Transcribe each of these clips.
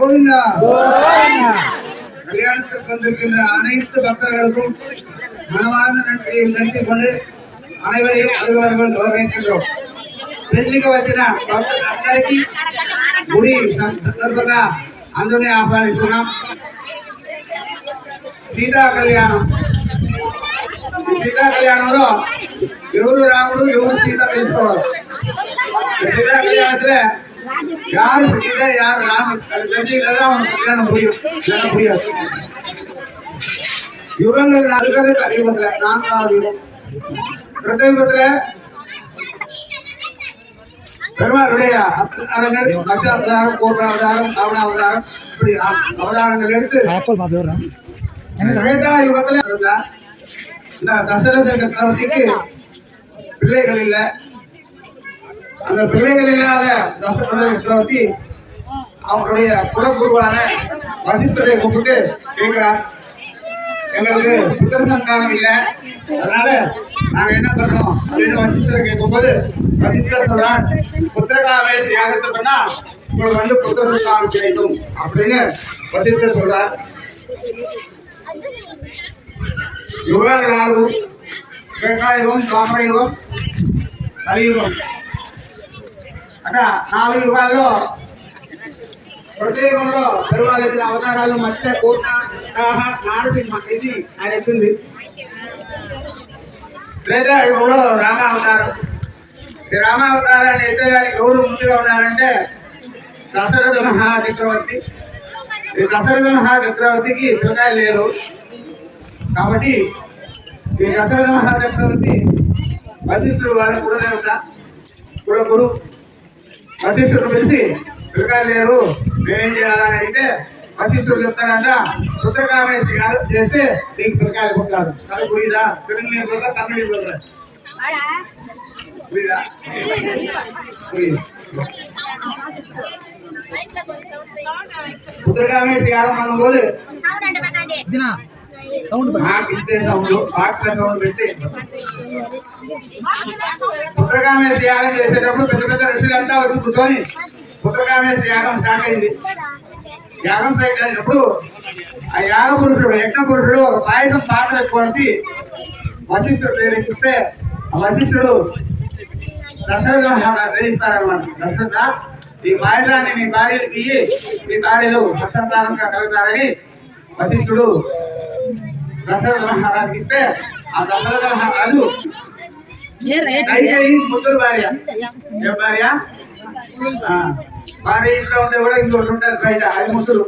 கோவிந்தா. கல்யாணத்திற்கு வந்திருக்கின்ற அனைத்து பக்தர்களுக்கும் மனமார்ந்த நன்றியை செலுத்திக் கொண்டு அனைவரையும் அலுவலர்கள் வரவேற்கின்றோம். పెళ్లికి వచ్చిన అందరికీ గుడి సందర్భంగా అందరినీ ఆహ్వానిస్తున్నాం. సీతా కళ్యాణంలో ఎవరు రాముడు ఎవరు సీత తెలుసుకోవాలి. சீதா கல்யாணத்துல யாரு சீதா யாரு ராமன் அது தெரிஞ்சுக்கிட்டதான் அவனுக்கு கல்யாணம் புரியாது. யுகங்கள் இருக்கிறது கலியுகத்துல 4வது யுகம். கிருத்தயுகத்துல பெருமாளுடைய அவதாரம், கோப அவதாரம், ராவண அவதாரம், இப்படி அவதாரங்கள் எடுத்து யுகத்துல இந்த தசரத சக்கரவர்த்திக்கு பிள்ளைகள் இல்லை. அந்த பிள்ளைகள் இல்லாத தசரத சக்கரவர்த்தி அவங்களுடைய குலகுருவான வசிஷ்டரை கூப்பிட்டு கேட்கிறார், எங்களுக்கு புத்திர சந்தானம் இல்லை, அதனால நாங்க என்ன பண்ணோம் அப்படின்னு வசிஷ்டரை கேட்கும்போது வசிஷ்டர் சொல்றார், புத்திரகாமேஷ் யாகத்தை பண்ணா உங்களுக்கு புத்திர சந்தானம் கிடைக்கும் அப்படின்னு வசிஷ்டர் சொல்றார். யுகால் 4 త్రేతాయుగం, ద్వాపరయుగం, కలియుగం. అంటే 4 యుగాల్లో ప్రత్యేకంలో పెరుమాళ్ ఇచ్చిన అవతారాలు మత్స్య, కూర్మ, నారసింహ ఇది ఆయన ఎత్తుంది. త్రేతాయుగంలో రామావతారం. ఈ రామావతారాన్ని ఎత్తడానికి ఎవరు ముందుగా ఉన్నారంటే దశరథ మహాచక్రవర్తి. ఈ దశరథ మహాచక్రవర్తికి పిల్లకాయలు లేరు కాబట్టి ఈ దశరథ మహాచక్రవర్తి వశిష్ఠుడు వాళ్ళ కులదేవత, కులగురు. వశిష్ఠుడు పిలిచి పిల్లకాయలు లేరు మేమేం చేయాలని అడిగితే వశిష్ఠుడు చెప్తాడంట, పుత్రకామేష్ యాగం చేస్తే నీకు పిల్లకాయలు పుడతారు. అది పురిదా తెలుగు சொல்ற தமிழ் சொல்ற புரியுதா? புத்திரகாமேஷ் யாகம் பண்ணும்போது పుత్రకామేష్ యాగం చేసేటప్పుడు పెద్ద పెద్ద ఋషులంతా వచ్చి కూర్చొని పుత్రకామేష్ యాగం స్టార్ట్ అయింది. యాగం స్టార్ట్ అయినప్పుడు ఆ యాగ పురుషుడు, యజ్ఞ పురుషుడు పాయసం పాత్ర కొలిచి వశిష్ఠుడు ప్రేరేపిస్తే ఆ వశిష్ఠుడు దశరథ మహారాజు ఇస్తారన్నమాట. దశరథ, ఈ పాయసాన్ని మీ భార్యలకి ఇయ్యి, మీ భార్యలు ప్రసంతానంగా కలుగుతారని వశిష్ఠుడు దశరథ మహారాజుకి ఇస్తే ఆ దశరథ మహారాజు ముద్దురు భార్య. ఏ భార్య? భార్య ఇంట్లో ఉంటే కూడా ఇంకోటి ఉంటుంది బయట, అది ముద్దురు.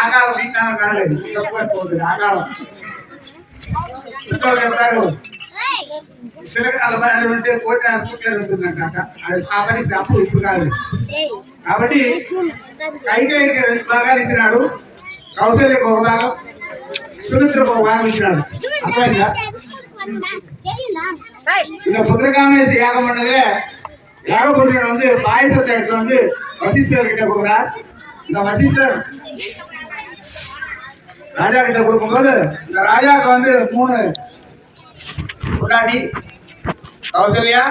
ఆకాలం ఈ కాలం రాలేదు, తక్కువైపోతుంది ఆకాలం. చెప్తారు పిల్లకాల భార్య ఉంటే కోట పూర్తి ఉంటుందంట. ఆ పరిస్థితి అప్పుడు ఇప్పుడు కాదు. కాబట్టి కైకేయికి 2 భాగాలు ఇచ్చినాడు. కౌశల్యకు 1 భాగం, సుమిత్రకు 1 భాగం ఇచ్చినాడు. అర్థమైందా? இந்த புத்திரகாமேஷ் யாகம் பண்ணதுல யாக புருஷன் பாயசத்தை எடுத்து வசிஷ்டர் கிட்ட கொடுக்குறார். இந்த வசிஷ்டர் ராஜா கிட்ட கொடுக்கும்போது இந்த ராஜாவுக்கு 3 பொண்டாட்டி, கௌசல்யா,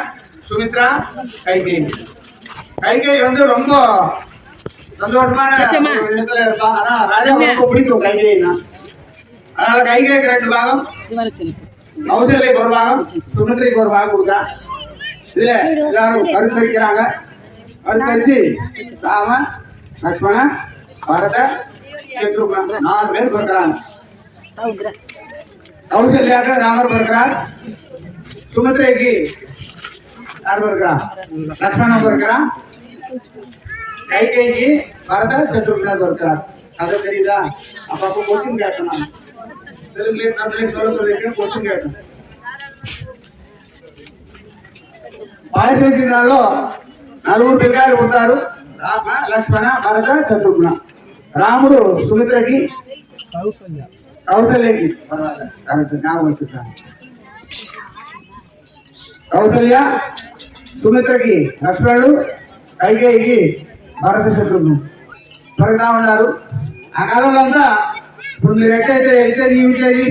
சுமித்ரா, கைகேயி. கைகேயி ரொம்ப சந்தோஷமான இடத்துல இருப்பாங்க. ஆனா ராஜாவுக்கு ரொம்ப பிடிக்கும் கைகேயினா. அதனால கைகேயிக்கு 2 பாகம், கௌசல்யக்கு 1 பாகம், சுமித்ரைக்கு 1 பாகம் கொடுக்குறான். இதுல எல்லாரும் கருத்தரிக்கிறாங்க. கருத்தரிச்சு ராம, லக்ஷ்மண, பரத, சத்ருக்ன 4 பேர் பிறக்கிறாங்க. கௌசல்யாக்கு ராமர் பிறக்கிறார். சுமித்ரைக்கு யார் பிறக்கிறார்? லக்ஷ்மணன் பிறக்கிறான். கைகேயிக்கு பரத, சத்ருக்ன பிறக்கிறார். அது தெரியுதா? அப்பப்போ கொஸ்டின் கேட்கணும். தெலுங்குலேயே தமிழ்லேயே சொல்லியிருக்கேன், கொஸ்டின் கேட்கணும். పాయసంలో 4 పిల్లకాయలు పుడతారు. రామ, లక్ష్మణ, భరత, శత్రుఘ్న. రాముడు సుమిత్రకి, కౌశల్యకి, కౌశల్య, సుమిత్రకి లక్ష్మణుడు, కైకేయికి భరత, శత్రుఘ్నుడు పలుకుతా ఉన్నారు. ఆ కాలంలో అంతా ఇప్పుడు మీరు ఎట్టయితే ఎల్కేజీ, యూకేజీ,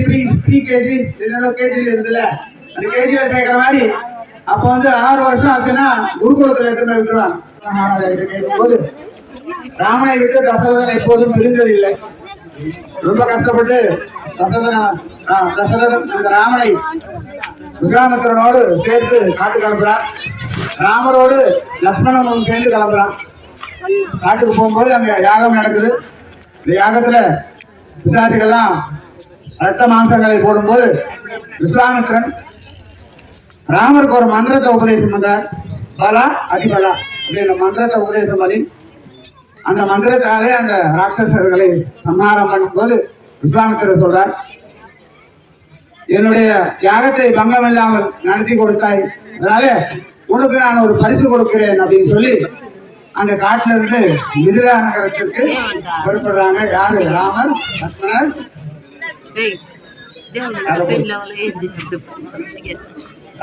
ప్రీ కేజీ 2 కేజీలు இருந்துல அந்த கேஜில சேர்க்கிற மாதிரி அப்போ 6 வருஷம் ஆச்சுன்னா குருகுலத்துல எடுத்து விட்டுருவாங்க. மகாராஜா கிட்ட கேட்கும்போது ராமனை விட்டு தசரதன் எப்போதும் பிரிந்ததில்லை. ரொம்ப கஷ்டப்பட்டு தசரதன் இந்த ராமனை விஸ்வாமித்திரனோடு சேர்த்து காட்டு கிளம்புறான். ராமரோடு லக்ஷ்மணனும் சேர்ந்து கிளம்புறான். காட்டுக்கு போகும்போது அங்க யாகம் நடக்குது. இந்த யாகத்துல பிசாசிகள்லாம் ரத்த மாம்சங்களை போடும்போது விஸ்வாமித்திரன் ராமருக்கு ஒரு மந்திரத்தை உபதேசம் பண்றார். பலா அதிபலா அப்படின்ற மந்திரத்தை உபதேசம் பண்ணி அந்த மந்திரத்தாலே அந்த ராட்சசர்களை சம்ஹாரம் பண்ணும்போது விஸ்வாமித்திரர் சொல்றார், என்னுடைய யாகத்தை பங்கம் இல்லாமல் நடத்தி கொடுத்தாய், அதனால உனக்கு நான் ஒரு பரிசு கொடுக்கிறேன் அப்படின்னு சொல்லி அந்த காட்டுல இருந்து மிதிலா நகரத்திற்கு புறப்படுறாங்க. யாரு?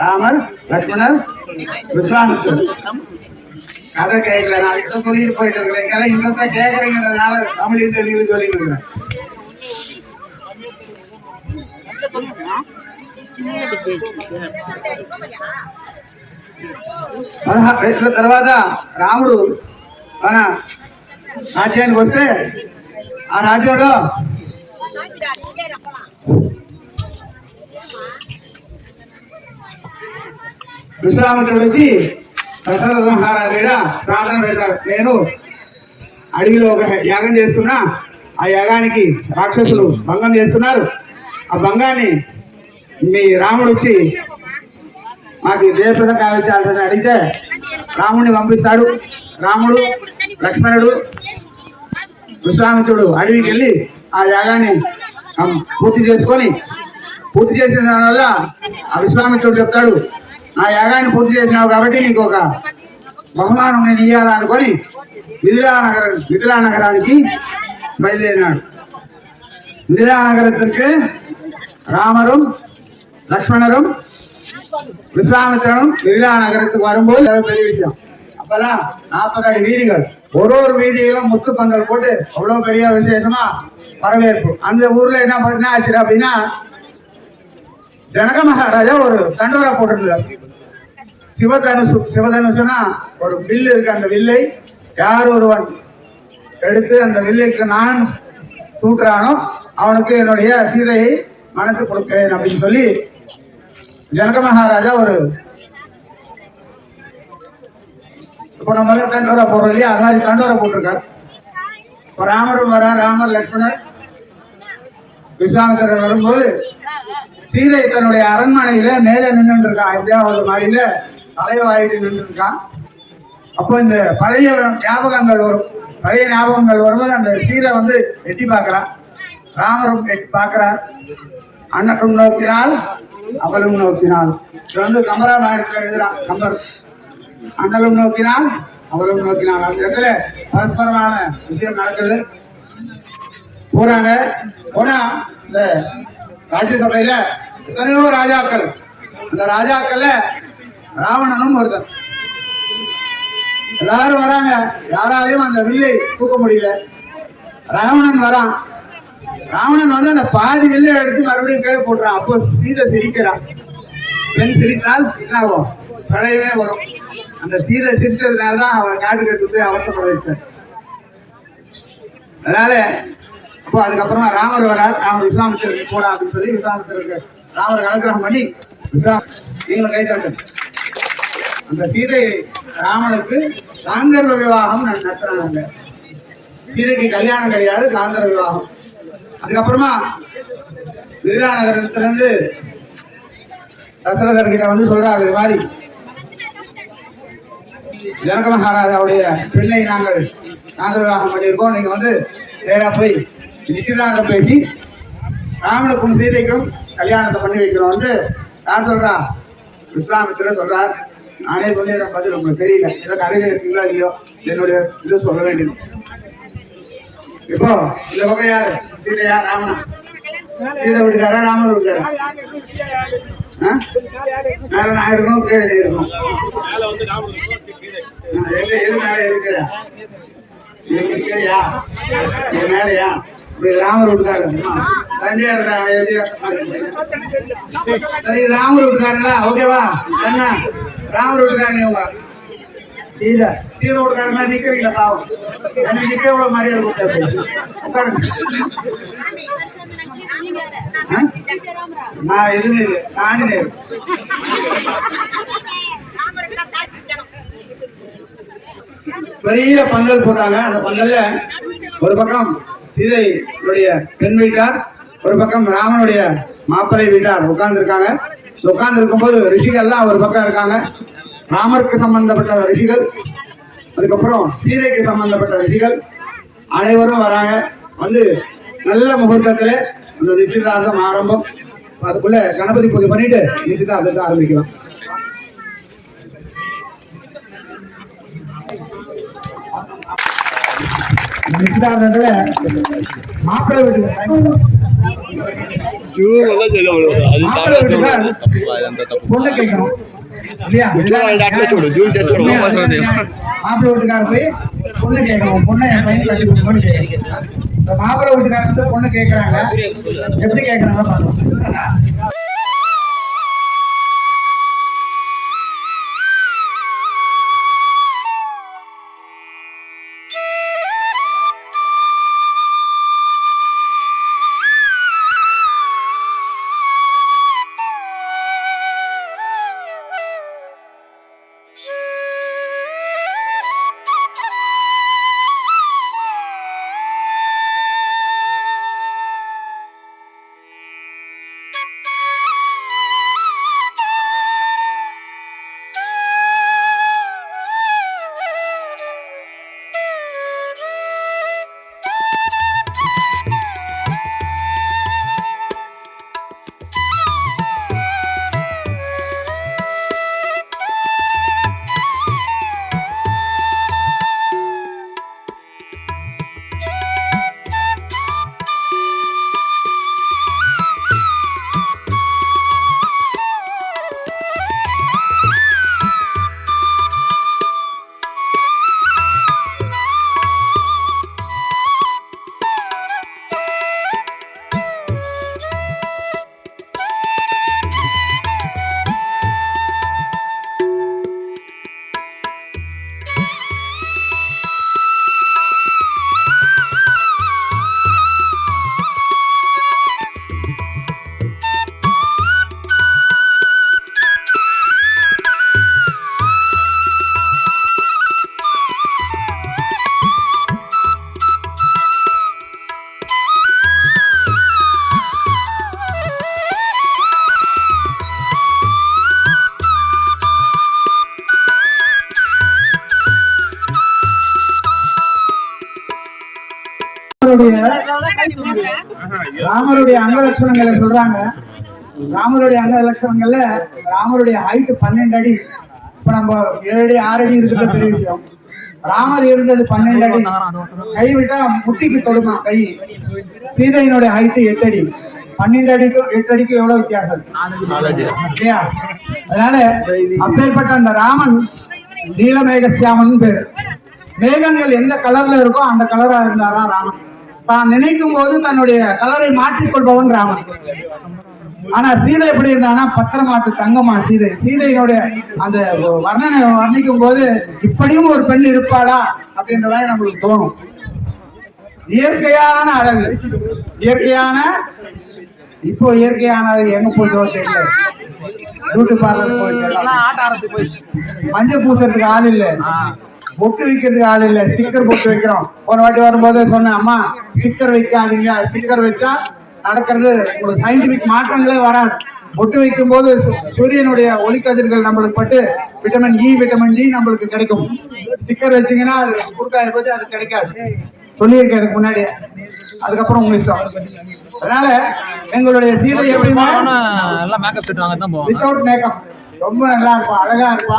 ராமர், லக்ஷ்மணர், விஸ்வாமித்திரர். கதை கேட்கல, நான் இதை சொல்லிட்டு போயிட்டு இருக்கிறேன். இன்னொருத்தா கேட்கறீங்கிறதுனால தமிழையும் தெலுங்கு சொல்லிட்டு இருக்கிறேன். తర్వాత రాముడు మన రాజ్యానికి వస్తే ఆ రాజ్యంలో విశ్వామిత్రుడు వచ్చి దశరథ మహారాజు ప్రార్థన పెడతాడు. నేను అడవిలో ఒక యాగం చేస్తున్నా, ఆ యాగానికి రాక్షసులు భంగం చేస్తున్నారు. ఆ భంగాన్ని మీ రాముడు వచ్చి మాకు జయప్రదం కావించాల్సిన అడిగితే రాముడిని పంపిస్తాడు. రాముడు, లక్ష్మణుడు, విశ్వామిత్రుడు అడవికి వెళ్ళి ఆ యాగాన్ని పూర్తి చేసిన దానివల్ల ఆ విశ్వామిత్రుడు చెప్తాడు, ఆ యాగాన్ని పూర్తి చేసినావు కాబట్టి నీకు ఒక బహుమానం నేను ఇయ్యాలనుకొని మిథిలా నగరానికి బయలుదేరినాడు. మిథిలా నగరத்திற்கு ராமரும் லக்ஷ்மணரும் விஸ்வாமித்திரனும் மிதிலா நகரத்துக்கு வரும்போது பெரிய விஷயம். அப்பதான் 40 அடி வீதிகள், ஒரு வீதியிலும் முத்து பந்தல் போட்டு அவ்வளவு பெரிய விசேஷமா வரவேற்பு. அந்த ஊர்ல என்ன பண்ணா ஆச்சு அப்படின்னா, ஜனக மகாராஜா ஒரு தண்டோரா போட்டிருந்தார். சிவதனுசுனா ஒரு வில்லு இருக்கு. அந்த வில்லை யார் ஒருவன் எடுத்து அந்த வில்லுக்கு நான் தூக்குறானோ அவனுக்கு என்னுடைய சீதையை மனத்து கொடுக்கிறேன் அப்படின்னு சொல்லி ஜனக மகாராஜா ஒரு இப்போ நம்ம தண்டோரா போடுறோம் இல்லையா, அது மாதிரி தண்டோரா போட்டிருக்கார். இப்போ ராமரும் வர, ராமர், லக்ஷ்மணர், விஸ்வாமித்திரர் வரும்போது சீதை தன்னுடைய அரண்மனையில மேலே நின்று இருக்கான். எப்படியாவது மாடியில தலைவாரிட்டு நின்று இருக்கான். அப்போ இந்த பழைய ஞாபகங்கள் வரும்போது அந்த சீதை எட்டி பார்க்கிறான். ராமரும் எட்டி பார்க்கிறார். அண்ணனும் நோக்கினால் அவளும் நோக்கினாள். இது கம்பராமாயணத்தில் எழுதுறான் கம்பர். அண்ணலும் நோக்கினால் அவளும் நோக்கினாள். அந்த இடத்துல பரஸ்பரமான விஷயம் நடக்குது. போறாங்க. போனா இந்த ராஜ்யசபையில எத்தனையோ ராஜாக்கள், அந்த ராஜாக்கள்ல ராவணனும் ஒருத்தர். எல்லாரும் வராங்க. யாராலையும் அந்த வில்லை தூக்க முடியல. ராவணன் வரான். ராவணன் அந்த பாதி வில்லை எடுத்து மறுபடியும் கீழே போட்டுறான். அப்போ சீதை சிரிக்கிறான். பெண் சிரித்தால் என்ன ஆகும்? பிரளயமே வரும். அந்த சீதை சிரிச்சதுனால்தான் அவன் காட்டுக்கு எடுத்து போய் அவசரப்பட வச்சார். அதனால அப்போ அதுக்கப்புறமா ராமர் வரார். ராமர் விஸ்வாமித்திரருக்கு போடா அப்படின்னு சொல்லி விஸ்வாமித்திரருக்கு ராமர் அனுகிரகம் பண்ணி நீங்களும் கை தாட்டு. அந்த சீதை ராமனுக்கு காந்தர்வ விவாகம் நடத்துறாங்க. சீதைக்கு கல்யாணம் கிடையாது, காந்தர்வ விவாகம். அதுக்கப்புறமா மிதிலா நகரத்திலிருந்து தசரதர் கிட்ட சொல்றாரு, இது மாதிரி ஜனக மகாராஜாவுடைய பெண்ணை நாங்கள் காந்தர்வ விவாகம் பண்ணியிருக்கோம். நீங்க நேரா போய் நிச்சயதார்த்தம் பேசி ராமனுக்கும் சீதைக்கும் கல்யாணத்தை பண்ணி வைக்கணும். யார் சொல்றா? விஸ்வாமித்திரர் சொல்றார். நானே சொல்லிடுறேன், பதில் உங்களுக்கு தெரியல, ஏதோ கடையில் இருக்கீங்களோ இல்லையோ, என்னுடைய இது சொல்ல வேண்டியது. இப்போ இந்த பக்கம் யாரு? சீதையா ராமனா? சீதை விடுக்காரா ராமர் விடுக்காரா? மேல நான் இருக்கணும், கீழே இருக்கும். எது மேல இருக்கிற? இருக்கிறியா? மேலையா? ராமர் விட்டுக்காரு. சரி, ராமர் விட்டுக்காருங்களா? ஓகேவா? என்ன ராமர் விட்டுக்காருங்க. சீதை வீட்டுக்காரங்க நிக்கிறீங்களா பாவம் எனக்கு நிக்க எவ்வளவு மரியாதை கொடுத்தா உட்காருங்க நான் எதுவுமே இல்லை நானே பெரிய பந்தல் போட்டாங்க அந்த பந்தல்ல ஒரு பக்கம் சீதையுடைய பெண் வீட்டார் ஒரு பக்கம் ராமனுடைய மாப்பிள்ளை வீட்டார் உட்கார்ந்து இருக்காங்க உட்கார்ந்து இருக்கும்போது ரிஷிகள்லாம் ஒரு பக்கம் இருக்காங்க ராமருக்கு சம்பந்தப்பட்ட ரிஷிகள் அதுக்கப்புறம் சீதைக்கு சம்பந்தப்பட்ட ரிஷிகள் அனைவரும் வராங்க வந்து நல்ல முகூர்த்தத்துல அந்த நிச்சயதார்த்தம் ஆரம்பம் அதுக்குள்ள கணபதி பூஜை பண்ணிட்டு நிச்சயதார்த்தத்தை ஆரம்பிக்கலாம் நிச்சயதார்த்தத்துல மாப்பிள்ளை வீட்டுக்கு பொண்ணு கேட்கணும் மாப்பிள்ளை வீட்டுக்காரர் போய் பொண்ணு கேட்கணும் பொண்ணை என் பையன் கட்டி கொடுக்கணும்னு கேட்கணும் மாப்பிள்ளை வீட்டுக்காரர் பொண்ணு கேட்கறாங்க எப்படி கேட்கறாங்க பாருங்க ராமருடைய அங்க லட்சணங்களை சொல்றாங்க ராமருடைய அங்க லட்சணங்கள்ல ராமருடைய ஹைட் 12 அடி இப்ப நம்ம 7 அடி 6 அடி இருக்கிறது பெரிய விஷயம் ராமர் இருந்தது 12 அடி கை விட்டா முட்டிக்கு தொடுமா கை சீதையினுடைய ஹைட் 8 அடி 12 அடிக்கும் 8 அடிக்கும் எவ்வளவு வித்தியாசம் இல்லையா அதனால அப்பேற்பட்ட அந்த ராமன் நீலமேகசியாமன் பேரு மேகங்கள் எந்த கலர்ல இருக்கோ அந்த கலரா இருந்தாரா ராமன் தான் நினைக்கும் போது தன்னுடைய கலரை மாற்றிக்கொள்பவன் ராமன் ஆனா சீதை எப்படி இருந்தானா பத்திரமாட்டு தங்கமா சீதையினுடைய அந்த வர்ணனை வர்ணிக்கும் போது இப்படியும் ஒரு பெண் இருப்பாளா அப்படின்றதான் நம்மளுக்கு தோணும் இயற்கையான அழகு இயற்கையான இப்போ இயற்கையான அழகு எங்க போயிட்டோ தெரியல பியூட்டி பார்லர் போயிட்டு மஞ்சள் பூசறதுக்கு ஆள் இல்லை பொட்டு வைக்கிறதுக்கு ஆள் இல்லை ஸ்டிக்கர் பொட்டு வைக்கிறோம் ஒரு வாட்டி வரும்போது சொன்னேன் அம்மா ஸ்டிக்கர் வைக்காதீங்க ஸ்டிக்கர் வச்சா நடக்கிறது உங்களுக்கு சயின்டிபிக் மாற்றங்களே வராது பொட்டு வைக்கும் போது சூரியனுடைய ஒளிக்கதிர்கள் நம்மளுக்கு பட்டு விட்டமின் இ விட்டமின் டி நம்மளுக்கு கிடைக்கும் ஸ்டிக்கர் வச்சீங்கன்னா அது குறுக்காய போது அது கிடைக்காது சொல்லியிருக்கேன் அதுக்கு முன்னாடி அதுக்கப்புறம் உங்க இஷ்டம் அதனால எங்களுடைய சீதை எப்படின்னா வித்தவுட் மேக்கப் ரொம்ப நல்லா இருப்பா அழகா இருப்பா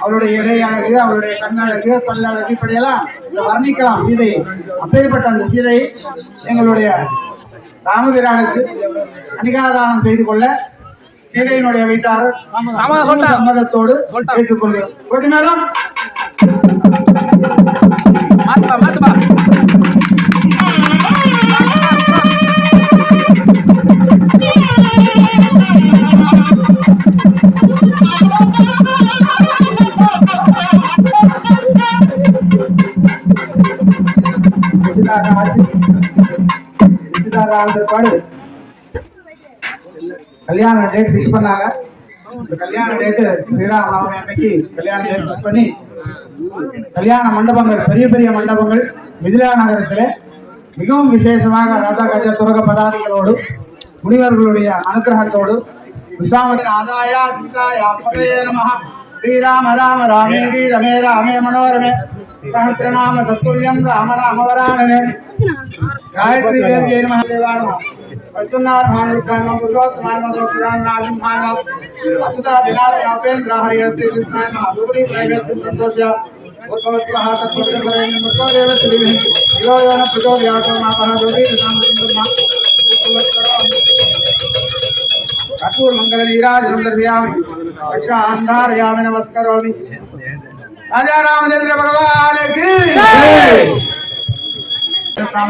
அவளுடைய இடை அழகு அவளுடைய கண்ணழகு பல்லழகு இப்படியெல்லாம் வர்ணிக்கலாம் சீதையை அப்பேற்பட்ட அந்த சீதை எங்களுடைய ராமபிரானுக்கு அணிகாதானம் செய்து கொள்ள சீதையினுடைய வீட்டார் சம்மதத்தோடு ஏற்றுக்கொள்கிறோம் மேலும் நிச்சயதார்த்தம் ஆச்சு. நிச்சயதார்த்தம் ஆன பிற்பாடு கல்யாண டேட் ஃபிக்ஸ் பண்ணாங்க. இந்த கல்யாண டேட்டு ஸ்ரீராம நவமி அன்னைக்கு கல்யாண டேட் ஃபிக்ஸ் பண்ணி கல்யாண மண்டபங்கள், பெரிய பெரிய மண்டபங்கள் மிதிலா நகரத்திலே மிகவும் விசேஷமாக ராஜா கஜ துரக பதாதிகளோடு முனிவர்களுடைய அனுகிரகத்தோடு விசாமத்தின் ஆதாயா சீதாயா பதயே நமஹ ஸ்ரீராம ராம ராமேதி ரமே ராமே மனோரமே சஹஸ்ரநாம தத்துல்யம் ராம நாம வராணனே गायत्री देवी नमः देवानो अतुनार भानुकानो पुरुषोत्तमानो सुरानाशं भानो अतुता दिनार नवेंद्र हरि श्री कृष्ण महादुरी प्रवेश संतोषया उत्तमस्वाहा तत्पुरुषेण मुक्तो देव श्रीः यो यो न प्रचोदयातो मातः ज्योति सामब्रह्मा कपूर मंगल नीराजनं दर्शयामि रक्षा अंधारयामि नमस्करोमि राजा रामचंद्र भगवान की जय।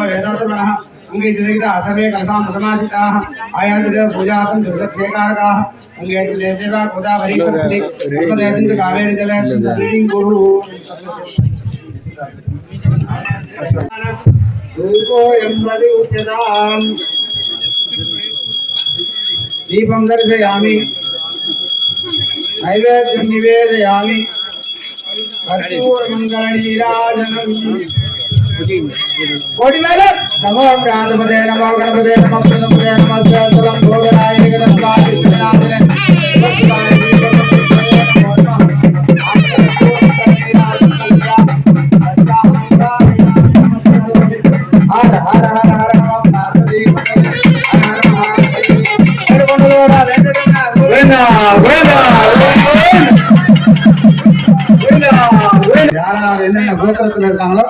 वेदान्तर्मणः अंगे जगता सर्वे कलसां समासिताः आयान्तदेव पूजार्थं दुर्गक्षेकारकाः अंगे देवा गोदावरी सरस्वती नर्मदेसिन्ध कावेरी जले लीं गुरु रूपोऽयं प्रतिउच्यताम् दीपं दर्शयामि नैवेद्यं निवेदयामि कर्पूरमङ्गलनीराजनम् कोटि मेले नमो प्राणपदे नमो गणपते नमो प्रणपते नमो सर्वं भोगराय जगदम्बाय कृष्णादिने वसुदाय हर हर हर हर नमो पार्वती हर महादेव कोंडलोरा वेंकटना गोविंदा गोविंदा யாராவது என்னென்ன கோத்திரத்தில் இருக்காங்களோ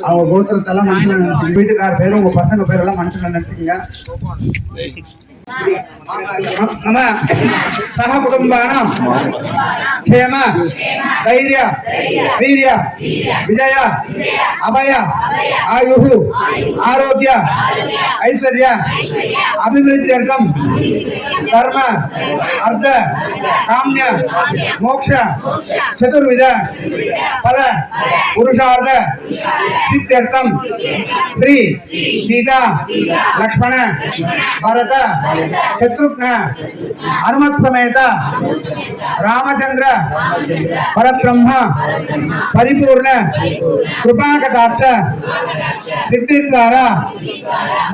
அவங்க கோத்திரத்தெல்லாம் மனசுல நினைச்சுங்க. வீட்டுக்கார பேரு உங்க பசங்க பேரெல்லாம் மனசுல நினைச்சுக்கங்க. நம்ம சக குடும்பானாம் ಕ್ಷೇಮ ಧೈರ್ಯ ವೀರ್ಯ ವಿಜಯ ಅಭಯ ಆಯುಹು ಆರೋಗ್ಯ ಐಶ್ವರ್ಯ ಅಭಿವೃದ್ಧ್ಯರ್ಥಂ ಧರ್ಮ ಅರ್ಥ ಕಾಮ್ಯ ಮೋಕ್ಷ ಚತುರ್ವಿಧ ಫಲ ಪುರುಷಾರ್ಥ ಸಿದ್ಧ್ಯರ್ಥಂ ಶ್ರೀ ಸೀತಾ ಲಕ್ಷ್ಮಣ ಭರತ शत्रुघ्न हनुमत समेत रामचंद्र परब्रह्म परिपूर्ण कृपा कटाक्ष सिद्धि द्वारा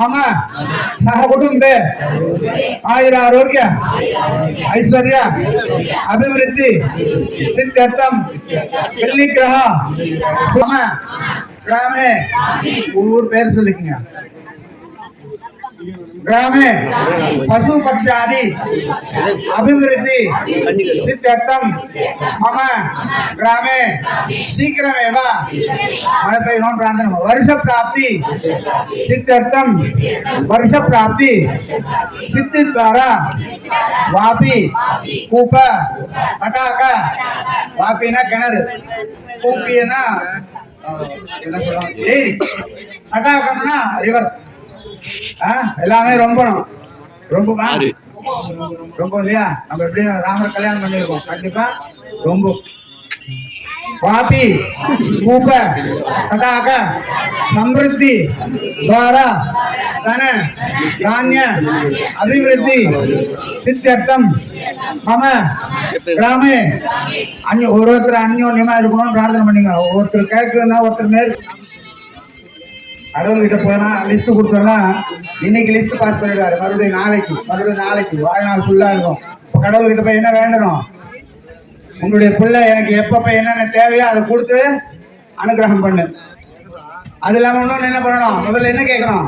मम सह कुटुंबे आयुरारोग्य ऐश्वर्य अभिवृद्धि सिद्ध्यर्थम विग्रह मम ग्रामे ऊर पेर से लिखेंगे ग्रामे पशु पक्षादि अभिवृद्धि सिद्ध्यर्थम मम ग्रामे शीघ्रमेव वर्ष प्राप्ति सिद्ध्यर्थम वर्ष प्राप्ति सिद्धि द्वारा वापी कूप तटाक वापी न किणर कूपी न तटाकम रिवर எல்லாமே ரொம்பணும் ரொம்ப ரொம்ப இல்லையா? நம்ம எப்படி ராமர் கல்யாணம் பண்ணிருக்கோம், கண்டிப்பா ரொம்ப वापी कूप तटाक समृद्धि द्वारा धन धान्य अभिवृद्धि सिद्ध्यर्थम मम ग्रामे अन्य अन्योन्यमा प्रार्थना पण्णीங்க. ஒருத்தர் கேட்கறதுனா ஒருத்தர் மேல் கடவுள்கிட்ட போனா லிஸ்ட் கொடுத்தோம்னா இன்னைக்கு லிஸ்ட் பாஸ் பண்ணிடுவாரு, மறுபடியும் நாளைக்கு வாழ்நாள் ஃபுல்லா இருக்கும். இப்போ கடவுள்கிட்ட போய் என்ன வேண்டணும்? உங்களுடைய பிள்ளை எனக்கு எப்பப்ப என்னென்ன தேவையோ அதை கொடுத்து அனுகிரகம் பண்ணு. அது இல்லாம இன்னொன்னு என்ன பண்ணணும்? முதல்ல என்ன கேட்கணும்?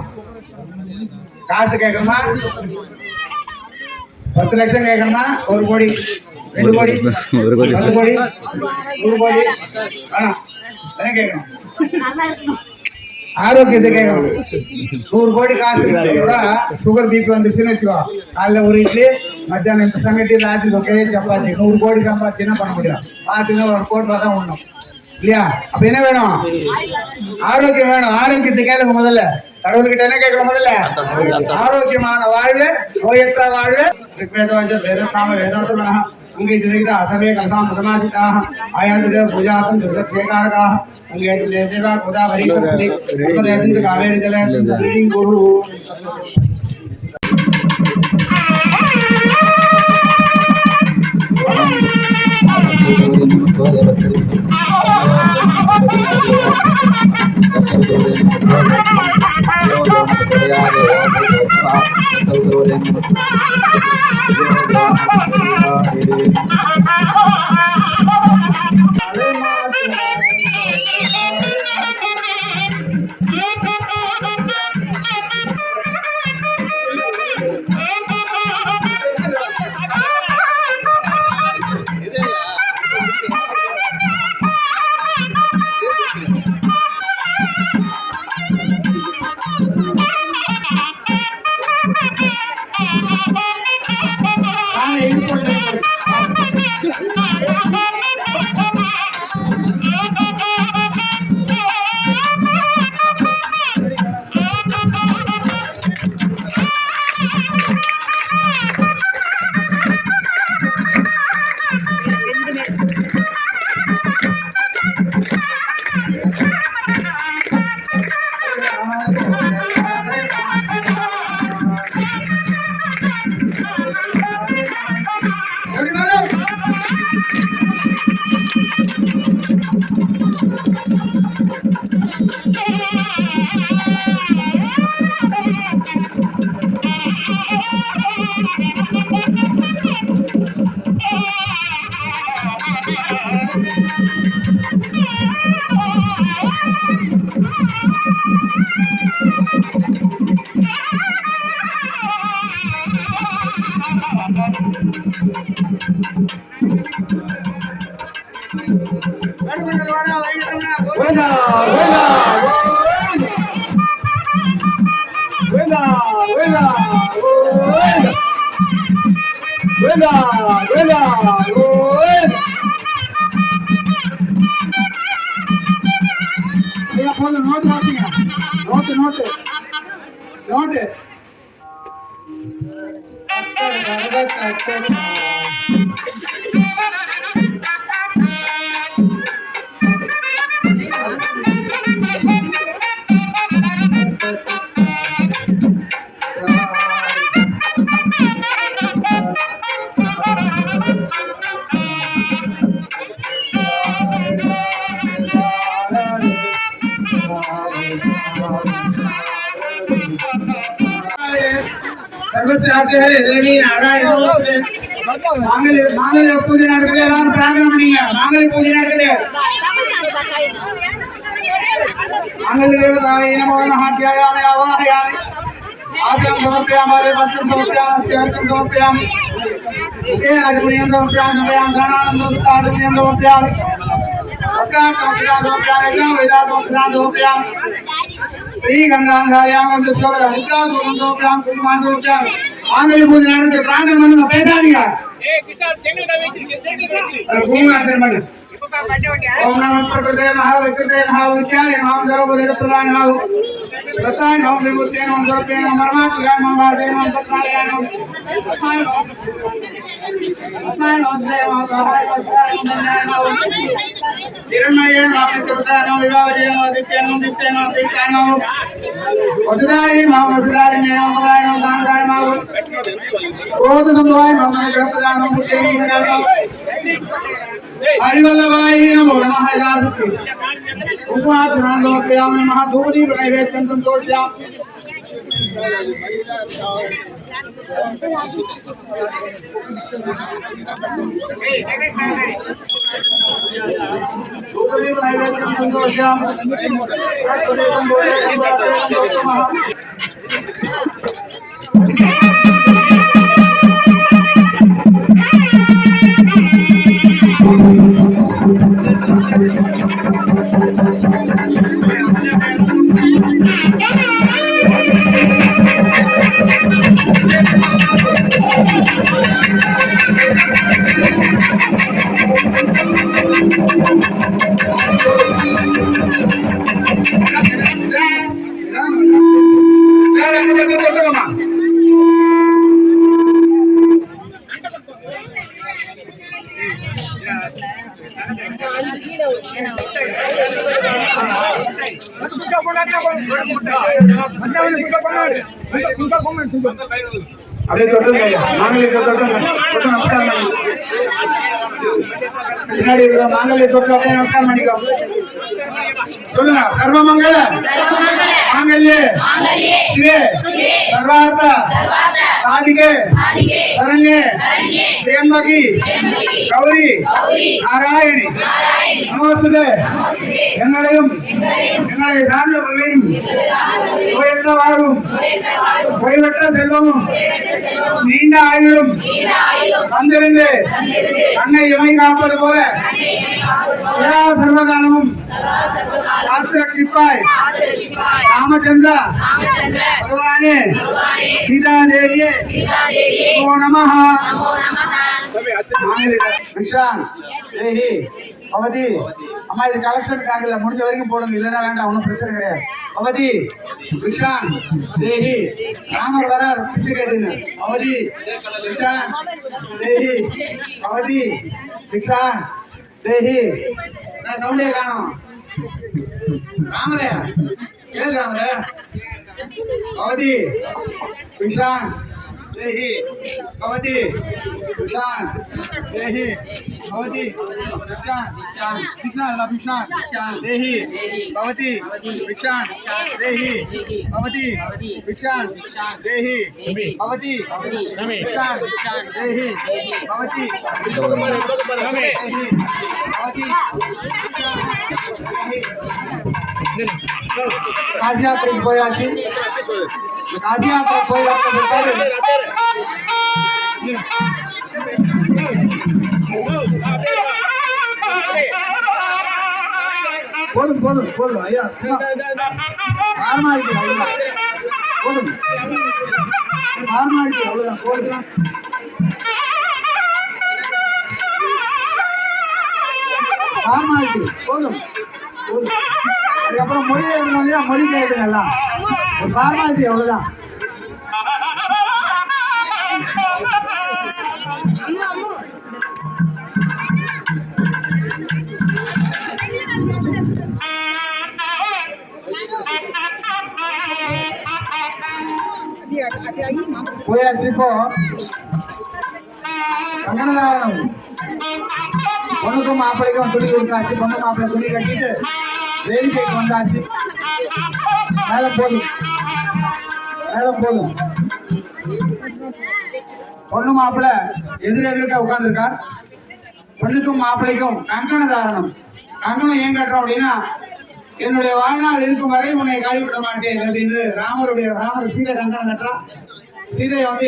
காசு கேட்கணுமா? 10 லட்சம் கேட்கணுமா? 1 கோடி 2 கோடி 10 கோடி 100 கோடி வேணாம். என்ன கேட்கணும்? ஆரோக்கியத்தை கேட்கணும். 100 கோடி காசு சுகர் பிபி வந்துச்சுன்னு வச்சுக்கோ, காலைல ஒரு இட்லி, மத்தியானம் இந்த சங்கட்டி, ராத்திரி ஒரே சப்பாத்தி. 100 கோடி சம்பாதிச்சு என்ன பண்ண முடியும்? பார்த்துங்க, 1 கோடி தான் ஒண்ணும் இல்லையா? அப்ப என்ன வேணும்? ஆரோக்கியம் வேணும். ஆரோக்கியத்தை கேளுங்க முதல்ல. கடவுள்கிட்ட என்ன கேட்கணும்? முதல்ல ஆரோக்கியமான வாழ்வு, நோயற்ற வாழ்வு. வேதாந்தம் வேதாந்தம் अंगे जनिता सर्वे कलसां समाहिताः आयान्तदेव पूजार्थं दुर्गक्षेकारकाः अंगे देवा गोदावरी सरस्वती उपदेशन्त कावेरी जले गुरु सर्वश्रेष्ठ है देवी नारायण मांगल्य मांगल्य पूजन நடக்குது எல்லாரும் பிரார்த்தனை பண்ணீங்க மாங்கல்ய பூஜை நடக்குது मांगल्य देवताय नमो नमः ध्यायामि आवाहयामि आसनं समर्पयामि वस्त्रं समर्पयामि स्यार्कं समर्पयामि उके आजमनियं समर्पयामि नमयां गणानं समर्पयामि समर्पयामि अत्रां समर्पयामि वेदां समर्पयामि श्री गंगाधार्याम दशोर मुद्रा समर्पयामि कुमार समर्पयामि मांगल्य पूजन நடக்குது பிரார்த்தனை பண்ணுங்க பேசாதீங்க கிட்டார் செங்கல் வச்சிருக்கீங்க பூமி ஆசீர்வாதம் பண்ணு ओम नमः प्रकृते महाविकृते महाविद्याय नमः सर्वभूत प्रदाय नमः प्रताय नमः विभूते नमः सर्वे नमः परमात्माय नमः वादे नमः तत्काय नमः हिरण्मय नमः चतुर्था नमः विभावजे नमः दित्य नमः दित्य नमः दित्य नमः वसुदाय नमः वसुदाय नमः वसुदाय नमः दानदाय नमः क्रोध संभवाय नमः गर्भदाय नमः मुक्ते नमः हरिवल्लभाय नमो नमः यादुके उपासना समर्पयामि महाधूपदीप नैवेद्यं समर्पयामि धूपदीप नैवेद्यं समर्पयामि அப்படியே தொட்டுங்க ஐயா, மாங்கல்யத்தை தொட்டுங்க, தொட்டு நமஸ்காரம் பண்ணி பின்னாடி இருக்கிற மாங்கல்ய தொட்டு அப்படியே நமஸ்காரம் பண்ணிக்கோ. சொல்லுங்க. சர்வமங்கல மாங்கல்யே சிவே சர்வார்த்த சாதிகே சரண்யே त्र्यंबकी கௌரி நாராயணி நமோஸ்துதே. எங்களையும் எங்களை சார்ந்தவர்களையும் நோயற்ற வாழ்வும் குறைவற்ற செல்வமும் நீண்ட ஆயுளும் வந்திருந்து தன்னை இமை காப்பது போல சர்வகாலமும் காத்திரட்சிப்பாய் ராமச்சந்திர பகவானே சீதா தேவியே நமோ நமஹ. பவதி அம்மா இது கலெக்ஷனுக்காக இல்ல, முடிஞ்ச வரைக்கும் போடுங்க, இல்லைன்னா வேண்டாம், ஒன்றும் பிரச்சனை கிடையாது. பவதி விஷான் தேஹி ராமர் வரார், பிச்சை கேட்டுங்க. பவதி விஷான் தேஹி பவதி விஷான் தேஹி. நான் சவுண்டே காணும். ராமரே ஏன் ராமரே? பவதி விஷான் देहि भवति विशान देहि भवति विशान विशान विशान देहि भवति विशान देहि भवति विशान देहि भवति विशान देहि भवति भवति काजियात्रा పోయాచి काजियात्रा పోయాక చెప్పాలి. போதும் போதும் போதும் ஐயா, ஃபார்மாலிட்டி அவ்வளவுதான். போதும் ஃபார்மாலிட்டி அவ்வளவுதான். போதும் ஃபார்மாலிட்டி போதும் போதும். அதுக்கப்புறம் மொழி எழுதுனாங்க, மொழி எழுதுங்க, எல்லாம் ஒரு ஃபார்மாலிட்டி அவ்வளவுதான். போயாச்சு. இப்போ கங்கணதாரணம் பொண்ணுக்கும் மாப்பிள்ளைக்கும் துணி கொடுத்தாச்சு. பொண்ணு மாப்பிள்ளை துணி கட்டிட்டு வேதிக்கைக்கு வந்தாச்சு. மேலம் போதும் மேலம் போதும். பொண்ணு மாப்பிள்ளை எதிர்க்க உட்கார்ந்துருக்கார். பொண்ணுக்கும் மாப்பிள்ளைக்கும் கங்கண தாரணம். கங்கணம் ஏன் கட்டுறோம் அப்படின்னா, என்னுடைய வாழ்நாள் இருக்கும் வரை உன்னை கைவிட மாட்டேன் அப்படின்னு ராமர் சீதை கங்கணம் கட்டுறான். சீதை வந்து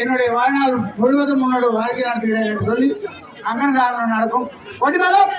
என்னுடைய வாழ்நாள் முழுவதும் உன்னோட வாழ்க்கை நடத்துகிறேன் என்று சொல்லி கங்கண தாரணம் நடக்கும். ஓட்டி மேலும்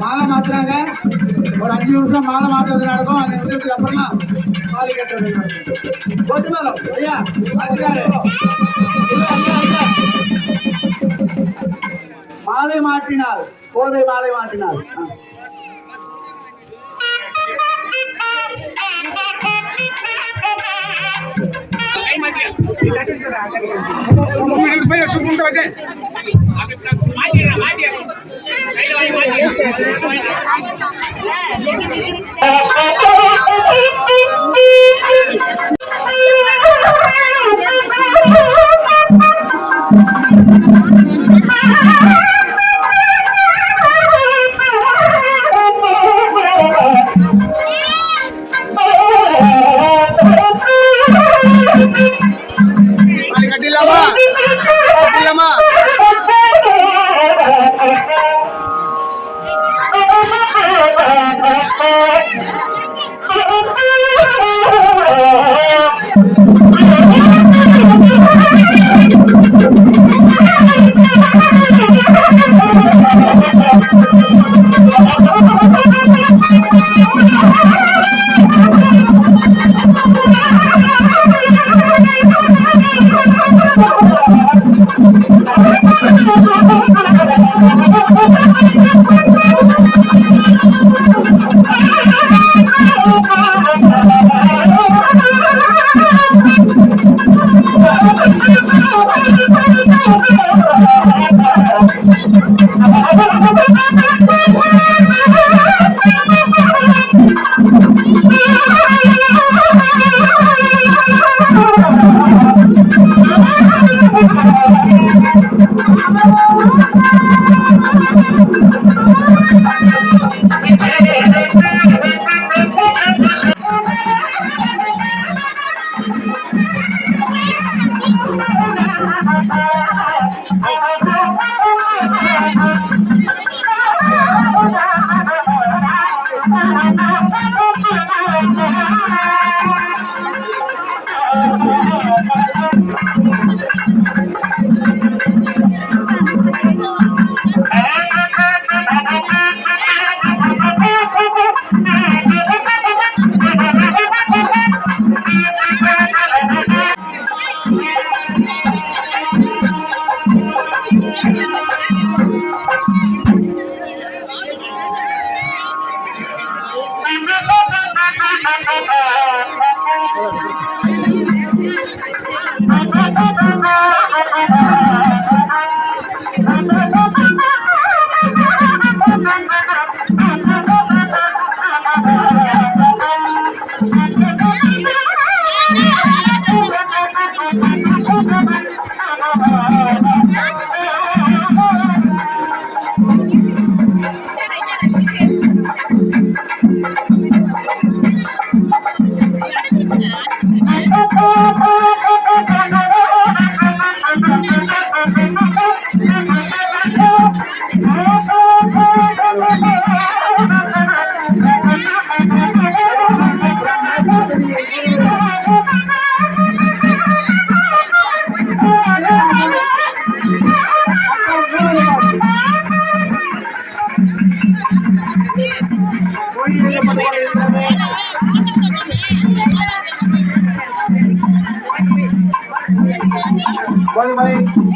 மாலை மாத்துறாங்க. ஒரு 5 நிமிஷம் மாலை மாத்துறது நடக்கும். 5 நிமிஷத்துக்கு அப்புறமா மாலை கட்டுறது நடக்கும். போட்டு மேலும் ஐயா பாத்துக்காரு மாலை மாற்றினார். கோதை மாலை மாற்றினார். చేసుకోవాలి